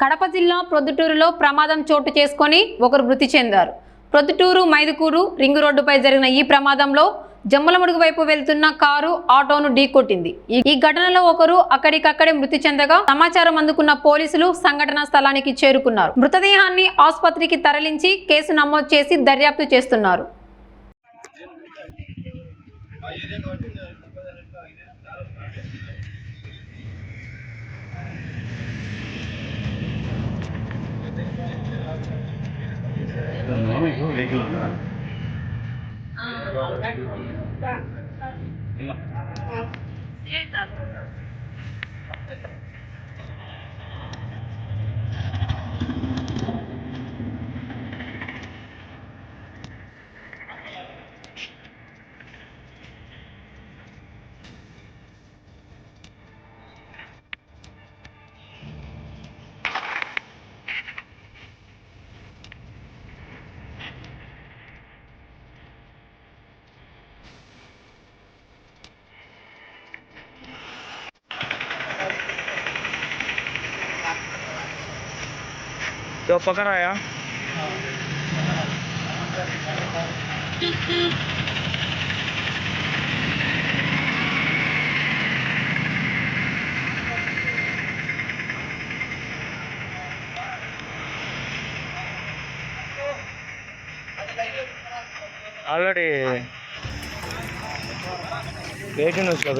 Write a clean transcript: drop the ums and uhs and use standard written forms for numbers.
కడప జిల్లా ప్రొద్దుటూరులో ప్రమాదం చోటు చేసుకొని ఒకరు మృతి చెందారు. ప్రొద్దుటూరు మైదుకూరు రింగ్ రోడ్డుపై జరిగిన ఈ ప్రమాదంలో జమ్మలమడుగు వైపు వెళ్తున్న కారు ఆటోను ఢీకొట్టింది. ఈ ఘటనలో ఒకరు అక్కడికక్కడే మృతి చెందగా సమాచారం అందుకున్న పోలీసులు సంఘటనా స్థలానికి చేరుకున్నారు. మృతదేహాన్ని ఆసుపత్రికి తరలించి కేసు నమోదు చేసి దర్యాప్తు చేస్తున్నారు. तो पकड़ आया ऑलरेडी वेटिंग उसका